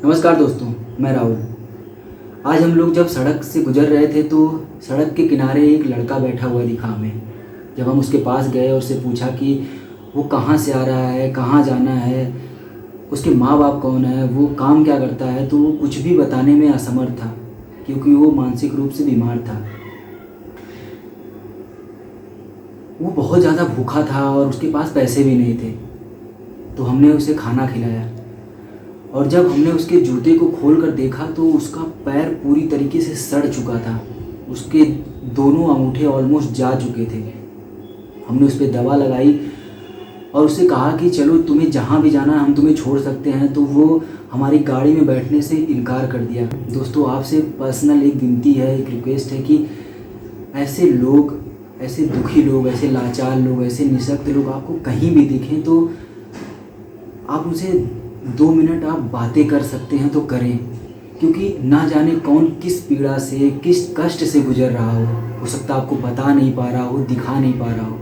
नमस्कार दोस्तों, मैं राहुल। आज हम लोग जब सड़क से गुजर रहे थे तो सड़क के किनारे एक लड़का बैठा हुआ दिखा हमें। जब हम उसके पास गए और उससे पूछा कि वो कहाँ से आ रहा है, कहाँ जाना है, उसके माँ बाप कौन है, वो काम क्या करता है, तो वो कुछ भी बताने में असमर्थ था क्योंकि वो मानसिक रूप से बीमार था। वो बहुत ज़्यादा भूखा था और उसके पास पैसे भी नहीं थे। तो हमने उसे खाना खिलाया और जब हमने उसके जूते को खोल कर देखा तो उसका पैर पूरी तरीके से सड़ चुका था। उसके दोनों अंगूठे ऑलमोस्ट जा चुके थे। हमने उस पर दवा लगाई और उससे कहा कि चलो तुम्हें जहाँ भी जाना है हम तुम्हें छोड़ सकते हैं, तो वो हमारी गाड़ी में बैठने से इनकार कर दिया। दोस्तों, आपसे पर्सनल एक विनती है, एक रिक्वेस्ट है कि ऐसे लोग, ऐसे दुखी लोग, ऐसे लाचार लोग, ऐसे निःशक्त लोग आपको कहीं भी दिखें तो आप उनसे 2 मिनट आप बातें कर सकते हैं तो करें, क्योंकि ना जाने कौन किस पीड़ा से, किस कष्ट से गुजर रहा हो सकता आपको बता नहीं पा रहा हो, दिखा नहीं पा रहा हो।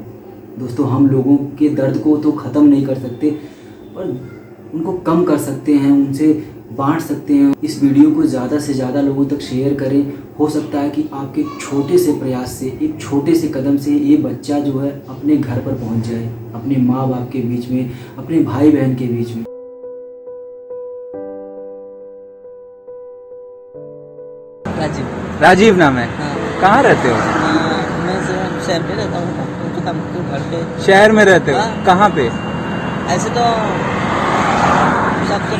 दोस्तों, हम लोगों के दर्द को तो ख़त्म नहीं कर सकते पर उनको कम कर सकते हैं, उनसे बांट सकते हैं। इस वीडियो को ज़्यादा से ज़्यादा लोगों तक शेयर करें। हो सकता है कि आपके छोटे से प्रयास से, एक छोटे से कदम से ये बच्चा जो है अपने घर पर पहुंच जाए, अपने माँ बाप के बीच में, अपने भाई बहन के बीच में। राजीव नाम है। हाँ। कहाँ रहते हो? मैं शहर पे रहता हूँ, तो काम तो घर पे। शहर में रहते हो? हाँ। कहाँ पे? ऐसे तो सब तो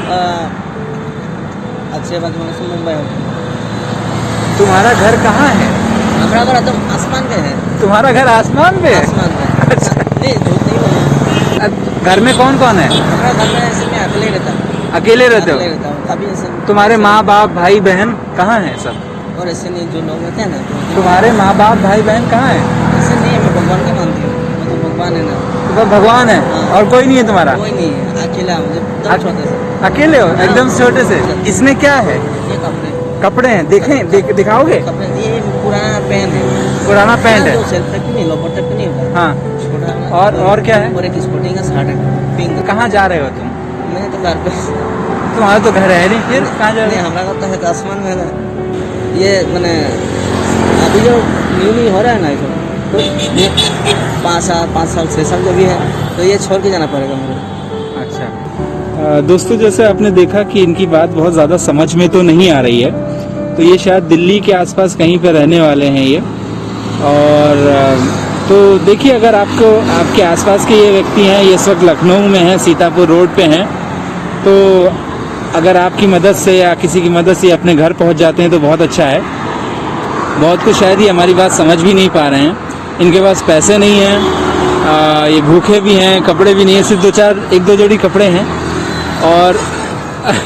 अच्छे बात से मुंबई होते। तुम्हारा घर कहाँ है? हमारा घर तो आसमान पे है। तुम्हारा घर आसमान पे है? आसमान पे। नहीं, झूठ नहीं बोला। घर में कौन कौन है? हमारा घर में ऐसे मैं अकेले रहता हूँ। अकेले रहते अकेले हो? रहता हूँ। अभी ऐसे तुम्हारे माँ बाप भाई बहन कहाँ हैं सब? और ऐसे नहीं, जो लोग रहते हैं ना, तुम्हारे माँ बाप भाई बहन कहाँ हैं? ऐसे नहीं है। मैं भगवान के मानती हूँ, मैं तो भगवान है ना। तुम्हारा भगवान है? हाँ। और कोई नहीं है तुम्हारा? कोई नहीं है, अकेला मुझे एकदम छोटे से। अकेले हो एकदम छोटे से? इसमें क्या है? ये कपड़े हैं, देखें, दिखाओगे? कपड़े, ये पुराना पैंट है। पुराना पैंट है? जो सेल्फ तक नहीं, लोपर तक नहीं होता। हाँ। छोटा। और क्या है? और एक स्पोर्टिंग का शर्ट है, पिंक। कहाँ जा रहे हो तुम? मैं तो घर पे। तुम्हारा तो घर है नहीं, फिर कहाँ जा रहे नहीं, हो? हमारा घर तो है तो आसमान में है ना। ये मैंने अभी जो न्यू हो रहा है ना, तो ये 5 साल 6 साल जो भी है, तो ये छोड़ के जाना पड़ेगा मुझे। अच्छा। दोस्तों, जैसे आपने देखा कि इनकी बात बहुत ज़्यादा समझ में तो नहीं आ रही है, तो ये शायद दिल्ली के आसपास कहीं पर रहने वाले हैं ये। और तो देखिए, अगर आपको आपके आसपास के ये व्यक्ति हैं, ये इस वक्त लखनऊ में हैं, सीतापुर रोड पे हैं, तो अगर आपकी मदद से या किसी की मदद से अपने घर पहुंच जाते हैं तो बहुत अच्छा है। बहुत कुछ शायद ही हमारी बात समझ भी नहीं पा रहे हैं। इनके पास पैसे नहीं हैं, ये भूखे भी हैं, कपड़े भी नहीं हैं, सिर्फ एक दो जोड़ी कपड़े हैं। और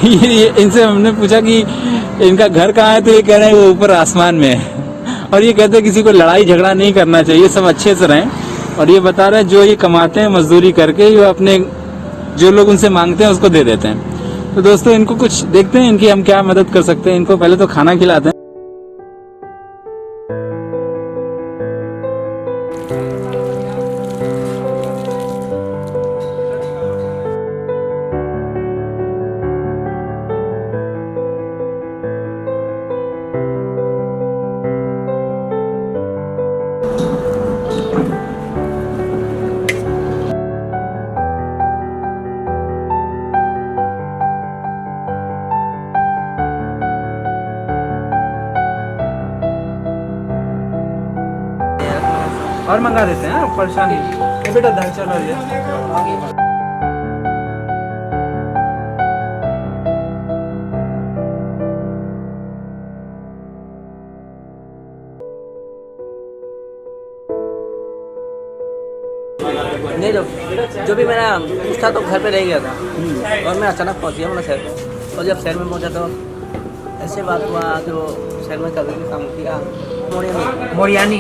ये इनसे हमने पूछा कि इनका घर कहाँ है, तो ये कह रहे हैं वो ऊपर आसमान में है। और ये कहते हैं किसी को लड़ाई झगड़ा नहीं करना चाहिए, सब अच्छे से रहें। और ये बता रहे हैं जो ये कमाते हैं मजदूरी करके, ये अपने जो लोग उनसे मांगते हैं उसको दे देते हैं। तो दोस्तों, इनको कुछ देखते हैं इनकी हम क्या मदद कर सकते हैं। इनको पहले तो खाना खिलाते हैं। और मंगा देते हैं, परेशानी ये बेटा दाल चलो ये। नहीं, जो भी मेरा कुछ था तो घर पे रह गया था, और मैं अचानक पहुंच गया शहर में। और जब शहर में पहुंचा तो ऐसे बात हुआ कि वो शहर में कभी भी काम किया। मोरियानी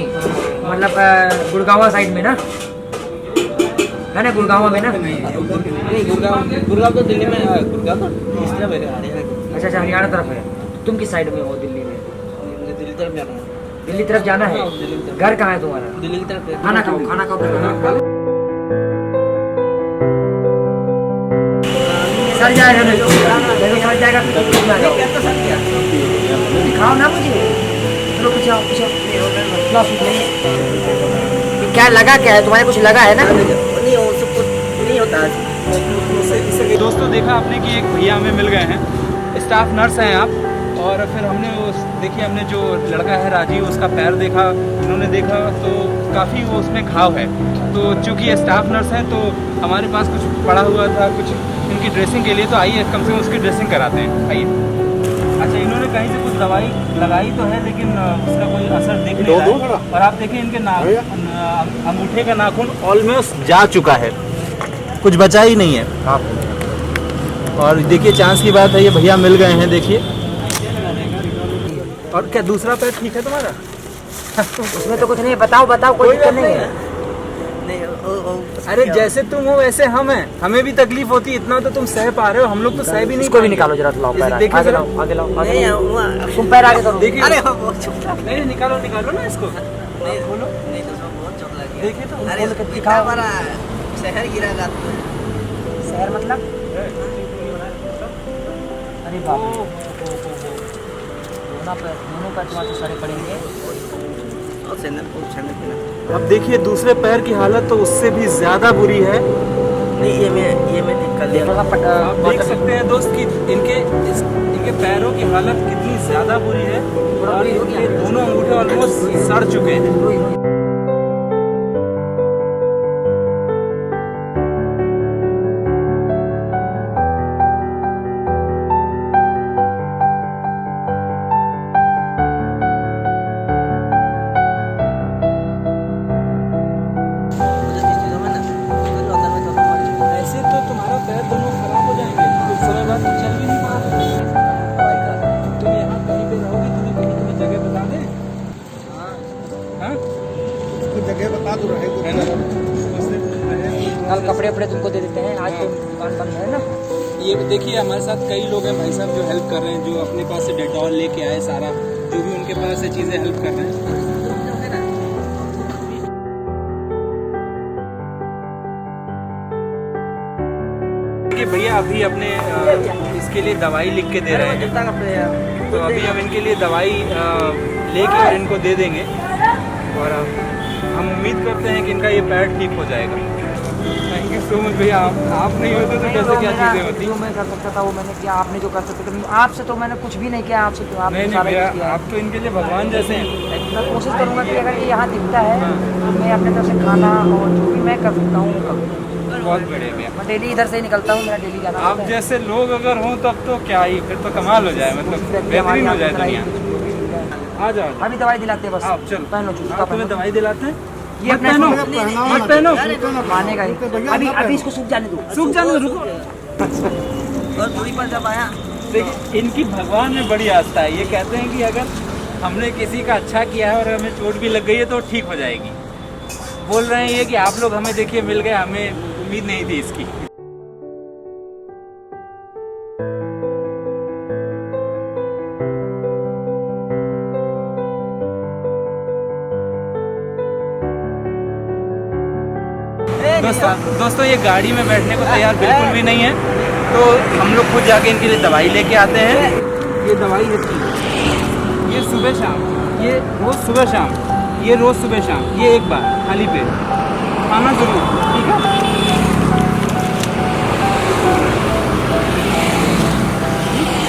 मतलब गुड़गांव साइड में ना, है ना? गुड़गांव में ना? नहीं, गुड़गांव तो दिल्ली में है। गुड़गांव तो इस तरफ है, हरियाणा। अच्छा, हरियाणा तरफ है। तुम किस साइड में हो दिल्ली में? मुझे दिल्ली तरफ जाना है। दिल्ली तरफ जाना है? हाँ, दिल्ली तरफ। घर कहाँ है तुम्हारा? दिल्ली की तरफ है। खाना खाओ, खाना खाओ। सर जाएगा देखो सर जाएगा फिर तुम आ जाओ दिखाओ ना मुझे चलो पूछो पूछो क्या लगा क्या है तुम्हारे कुछ लगा है ना नहीं वो सब कुछ नहीं होता है। दोस्तों देखा आपने कि एक भैया हमें मिल गए हैं, स्टाफ नर्स हैं आप। और फिर हमने देखिए हमने जो लड़का है राजीव उसका पैर देखा, इन्होंने देखा तो काफ़ी वो उसमें घाव है। तो चूँकि ये स्टाफ नर्स हैं तो हमारे पास कुछ पड़ा हुआ था कुछ इनकी ड्रेसिंग के लिए, तो आइए कम से कम उसकी ड्रेसिंग कराते हैं। आइए। अच्छा इन्होंने कहीं से कुछ दवाई लगाई तो है लेकिन उसका कोई असर दिख नहीं रहा है। और आप देखिए इनके अंगूठे का नाखून ऑलमोस्ट जा चुका है, कुछ बचा ही नहीं है। और देखिए चांस की बात है ये भैया मिल गए हैं, देखिए। और क्या दूसरा पैर ठीक है तुम्हारा? उसमें तो कुछ नहीं है, बताओ बताओ कोई दिक्कत नहीं है। अरे जैसे तुम हो वैसे हम हैं, हमें भी तकलीफ होती है, इतना तो तुम सह पा रहे हो, हम लोग तो सह भी नहीं। इसको भी निकालो जरा, लाओ पैर देखिए आगे जरा। लाओ आगे लाओ आगे नहीं लाओ। हुआ तुम पैर आगे करो। देखिए अरे वो चुप था। नहीं निकालो निकालो ना इसको। नहीं बोलो नहीं तो सब बहुत चोट लगी। देखिए तो अरे खोल के इतना दिखाओ। बड़ा शहर गिरा था। शहर मतलब अरे बाप रे दोनों पैर तुम्हारे तो सारे पड़ेंगे। और सैंडल पहना। अब देखिए दूसरे पैर की हालत तो उससे भी ज्यादा बुरी है। नहीं ये मैं निकल लिया। थोड़ा आप देख सकते हैं दोस्त कि इनके पैरों की हालत कितनी ज्यादा बुरी है और इनके दोनों अंगूठे ऑलमोस्ट सड़ चुके हैं। ऐसे तो तुम्हारा पैर दोनों खराब हो जाएंगे, तो समय बाद तो चल भी नहीं पाओगे। तुम यहाँ कहीं पे रहोगे, तुम्हें जगह बता दें? हाँ? जगह बता दो रहेगा है ना? कल कपड़े वपड़े तुमको दे देते हैं, आज तो दुकान बंद है ना। ये देखिए हमारे साथ कई लोग हैं भाई साहब जो हेल्प कर रहे हैं, जो अपने पास से डेटॉल लेके आए, सारा जो भी उनके पास से चीज़ें हेल्प कर रहे हैं। देखिए भैया अभी अपने इसके लिए दवाई लिख के दे रहे हैं, तो अभी हम इनके लिए दवाई लेके और इनको दे देंगे और हम उम्मीद करते हैं कि इनका ये पैर ठीक हो जाएगा। थैंक यू सो मच भैया, आप नहीं होते तो कैसे क्या चीज़ें होती। जो मैं कर सकता था वो मैंने किया, आपने जो कर सकते थे आपसे तो मैंने कुछ भी नहीं किया। आपसे तो आपने नहीं सारा भैया कुछ किया है। आप तो इनके लिए भगवान जैसे हैं। मैं कोशिश करूंगा कि अगर ये यहाँ दिखता है तो मैं अपने तरफ से खाना और जो भी मैं कर सकता हूँ करूँ। बहुत बढ़िया भैया, मैं डेली इधर से ही निकलता हूँ, मेरा डेली जाना आप होता है। जैसे लोग अगर हों तब तो क्या ही, फिर तो कमाल हो जाए, मतलब बेहतरीन हो जाए दुनिया। आ जाओ अभी दवाई दिलाते हैं बस। आप चलो पहनो जूता आप तुम्हें पहनो। दवाई दिलाते हैं, ये मत अपने पहनो मत पहनो, मानेगा ही। अभी इसको सूख जाने दो। सूख जाने दो, रुको। और दूरी पर जब आया देखिए इनकी भगवान में बड़ी आस्था है, ये कहते हैं कि अगर हमने किसी का अच्छा किया है और हमें चोट भी लग गई है तो ठीक हो जाएगी। बोल रहे हैं ये कि आप लोग हमें देखिए मिल गए, हमें उम्मीद नहीं थी इसकी। दोस्तों ये गाड़ी में बैठने को तैयार बिल्कुल भी नहीं है, तो हम लोग खुद जाके इनके लिए दवाई लेके आते हैं। ये दवाई रहती है, ये सुबह शाम, ये रोज़ सुबह शाम, ये रोज़ सुबह शाम, ये एक बार खाली पेट खाना जरूर, ठीक है?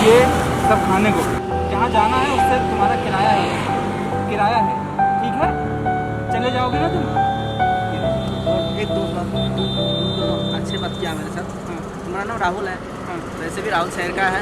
ये सब खाने को, जहाँ जाना है उससे तुम्हारा किराया है, ठीक है? चले जाओगे ना तुम? एक दोस्त अच्छे बात किया मेरे साथ। तुम्हारा नाम राहुल है, वैसे भी राहुल शहर का है।